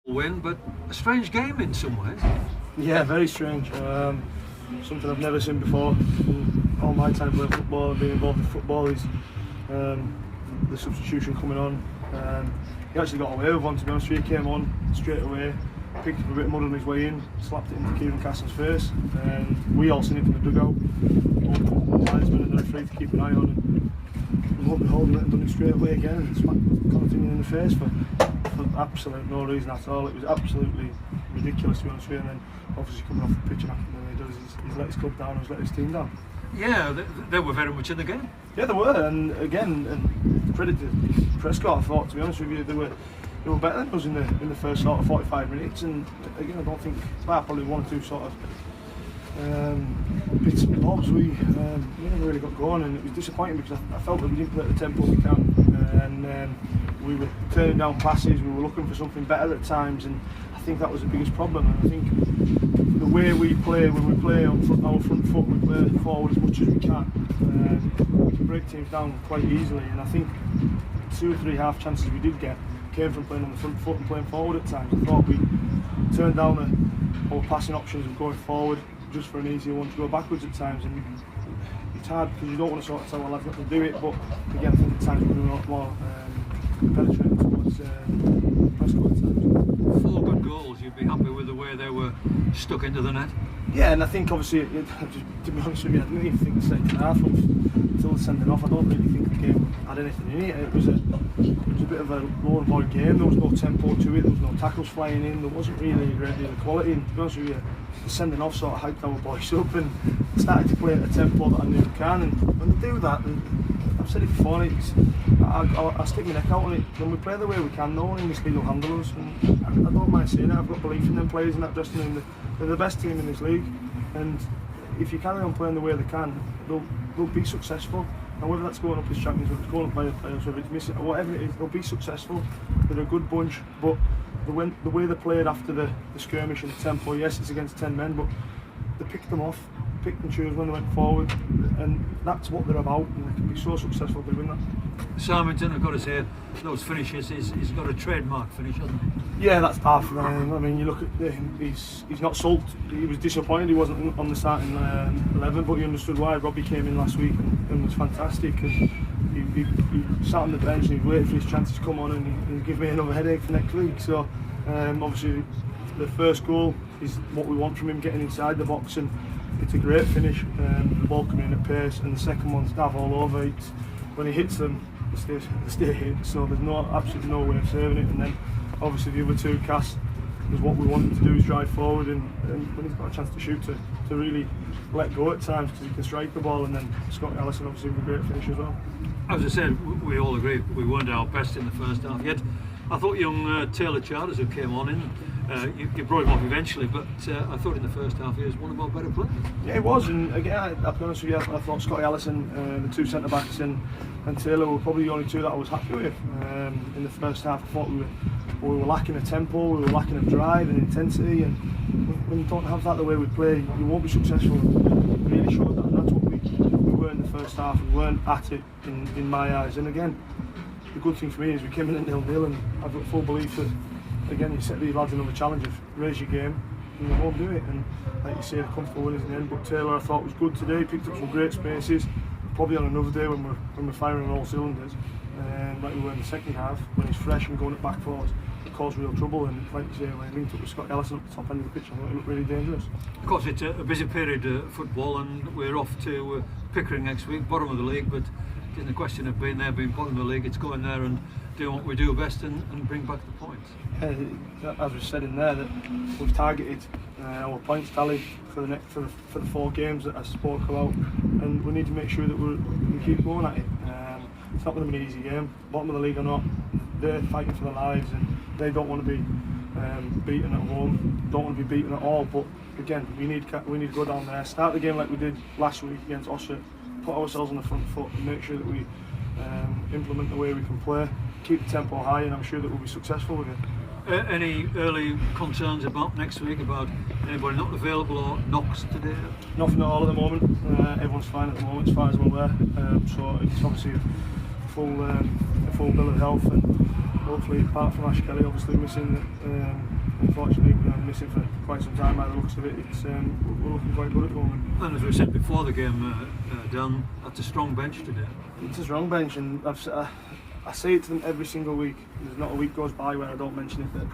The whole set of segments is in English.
Win, but a strange game in some ways. Yeah, very strange. Something I've never seen before. In all my time playing football and being involved in football is the substitution coming on. He actually got away with one, to be honest with you. He came on straight away, picked up a bit of mud on his way in, slapped it into Kieran Caston's face, and we all seen it from the dugout. The linesman and the referee to keep an eye on, and lo and behold, he went and done it straight away again and smacked Connaughton in the face for absolute no reason at all. It was absolutely ridiculous, to be honest with you. And then obviously coming off the pitch and acting the way he does, he's let his club down, he's let his team down. Yeah, they were very much in the game. Yeah, they were, and again, and credit to Prescot. I thought, to be honest with you, they were better than us in the first sort of 45 minutes. And again, I don't think, apart probably one or two sort of bits and bobs, we never really got going, and it was disappointing because I felt that we didn't play at the tempo we can, and we were turning down passes, we were looking for something better at times, and I think that was the biggest problem. And I think the way we play, when we play on our front foot, we play forward as much as we can. We can break teams down quite easily, and I think 2 or 3 half chances we did get came from playing on the front foot and playing forward at times. I thought we turned down our passing options and going forward just for an easier one to go backwards at times, and it's hard because you don't want to sort of tell our lads not to do it, but again I think at times we're a lot more penetrating towards Prescot at times. 4 good goals, you'd be happy with the way they were stuck into the net? Yeah, and I think obviously, to be honest with you, I didn't even think the second half until the sending off. I don't really think the game had anything in it. It was a bit of a low and void game. There was no tempo to it, there was no tackles flying in, there wasn't really a great deal of quality, and to be honest with you, the sending off sort of hyped our boys up and started to play at a tempo that I knew we can, and when they do that, and I've said it before, I stick my neck out on it. When we play the way we can, no one in this league will handle us, and I don't mind saying it. I've got belief in them players in that dressing room. They're the best team in this league, and if you carry on playing the way they can, they'll be successful. And whether that's going up as champions, whether it's going up playoffs, whether it's missing, or whatever it is, they'll be successful. They're a good bunch, but the way they played after the skirmish and the tempo, yes, it's against 10 men, but they picked them off, picked and chose when they went forward, and that's what they're about, and they can be so successful doing that. Simonton, I've got to say, those finishes, he's got a trademark finish, hasn't he? Yeah, that's half of him. I mean, you look at him, he's not sulked. He was disappointed he wasn't on the starting 11, but he understood why. Robbie came in last week and was fantastic. And he sat on the bench and he waited for his chance to come on and give me another headache for next week. So obviously the first goal is what we want from him, getting inside the box, and it's a great finish. The ball coming in at pace, and the second one's Dav all over. When he hits them, they stay hit, so there's absolutely no way of saving it. And then obviously the other 2 casts is what we want him to do, is drive forward, and when he's got a chance to shoot, to really let go at times, because he can strike the ball. And then Scott Allison obviously with a great finish as well. As I said, we all agree we weren't our best in the first half yet. I thought young Taylor Charters, who came on in, you brought him off eventually, but I thought in the first half he was one of our better players. Yeah, he was, and again, I'll be honest with you, I thought Scotty Allison, the 2 centre backs, and Taylor were probably the only 2 that I was happy with. In the first half, I thought we were lacking a tempo, we were lacking a drive and intensity, and when you don't have that the way we play, you won't be successful. We really showed that, and that's what we were in the first half. We weren't at it in my eyes, and again, the good thing for me is we came in at 0-0, and I've got full belief that, again, you set these lads another challenge of raise your game, and they won't do it. And like you say, the comfortable winners in the end. But Taylor, I thought, was good today. He picked up some great spaces. Probably on another day when we're firing on all cylinders, like we were in the second half, when he's fresh and going at back forwards, it caused real trouble. And like you say, when he linked up with Scott Ellison at the top end of the pitch, I thought it looked really dangerous. Of course, it's a busy period of football, and we're off to Pickering next week, bottom of the league. But it isn't a question of being there, being bottom of the league. It's going there and doing what we do best and bring back the points. As we said in there, that we've targeted our points tally for the 4 games that I spoke about, and we need to make sure that we keep going at it. It's not going to be an easy game, bottom of the league or not. They're fighting for their lives, and they don't want to be beaten at home, don't want to be beaten at all. But again, we need to go down there, start the game like we did last week against Ossett, put ourselves on the front foot and make sure that we implement the way we can play, keep the tempo high, and I'm sure that we'll be successful with it. Any early concerns about next week, about anybody not available or knocks today? Nothing at all at the moment. Everyone's fine at the moment as far as we're aware. So it's obviously a full bill of health, and hopefully, apart from Ash Kelly, obviously missing, unfortunately, missing for quite some time by the looks of it, we're looking quite good at the moment. And as we said before the game, Dan, that's a strong bench today. It's a strong bench, and I say it to them every single week. There's not a week goes by where I don't mention it, that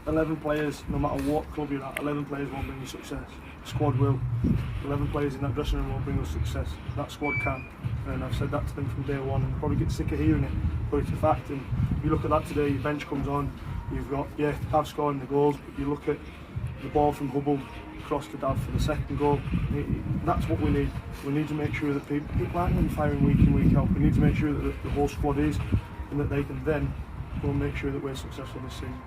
11 players, no matter what club you're at, 11 players won't bring you success. The squad will. 11 players in that dressing room won't bring us success. That squad can. And I've said that to them from day one, and probably get sick of hearing it, but it's a fact. And if you look at that today, your bench comes on, you've got, Dav scoring the goals, but you look at the ball from Hubble across to Dav for the second goal. That's what we need. We need to make sure that people aren't going to be firing week in, week out. We need to make sure that the whole squad is, and that they can then go and make sure that we're successful this season.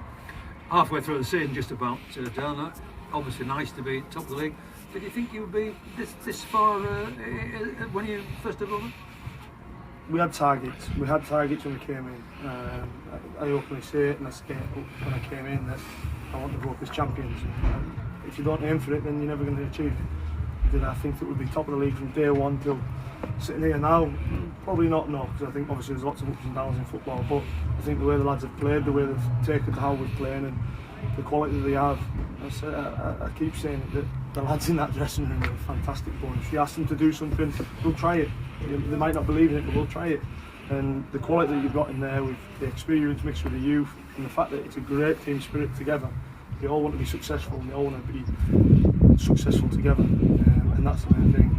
Halfway through the season, just about, Dan, obviously nice to be top of the league. Did you think you would be this far when you first arrived? We had targets. We had targets when we came in. I openly say it, and I say it when I came in, that I want to go up as champions. And if you don't aim for it, then you're never going to achieve it. Did I think that we'd be top of the league from day one till sitting here now? Probably not, no, because I think obviously there's lots of ups and downs in football, but I think the way the lads have played, the way they've taken to how we're playing, and the quality that they have, I keep saying it, that the lads in that dressing room are a fantastic bunch. If you ask them to do something, they'll try it. They might not believe in it, but they'll try it. And the quality that you've got in there, with the experience mixed with the youth, and the fact that it's a great team spirit together, they all want to be successful, and they all want to be successful together, and that's the main thing.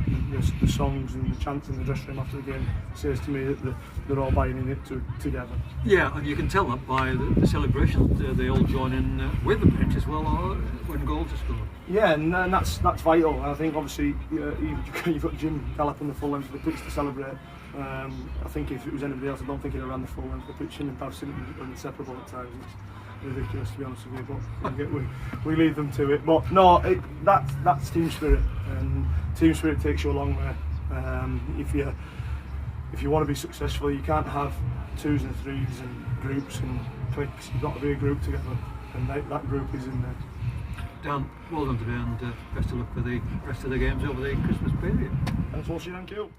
The songs and the chants in the dressing room after the game says to me that they're all buying in it together. Yeah, and you can tell that by the celebration. They all join in with the bench as well when goals are scored. Yeah, and that's vital. I think obviously you've got Jim Gallop on the full length of the pitch to celebrate. I think if it was anybody else, I don't think he'd have ran the full length of the pitch, and Pav sitting inseparable at times. It's ridiculous, to be honest with you, but we leave them to it. But no, that's team spirit, and team spirit takes you a long way. If you want to be successful, you can't have twos and threes and groups and cliques. You've got to be a group together, and that group is in there. Dan, well done today, and best of luck for the rest of the games over the Christmas period. Thanks, Walshy, thank you.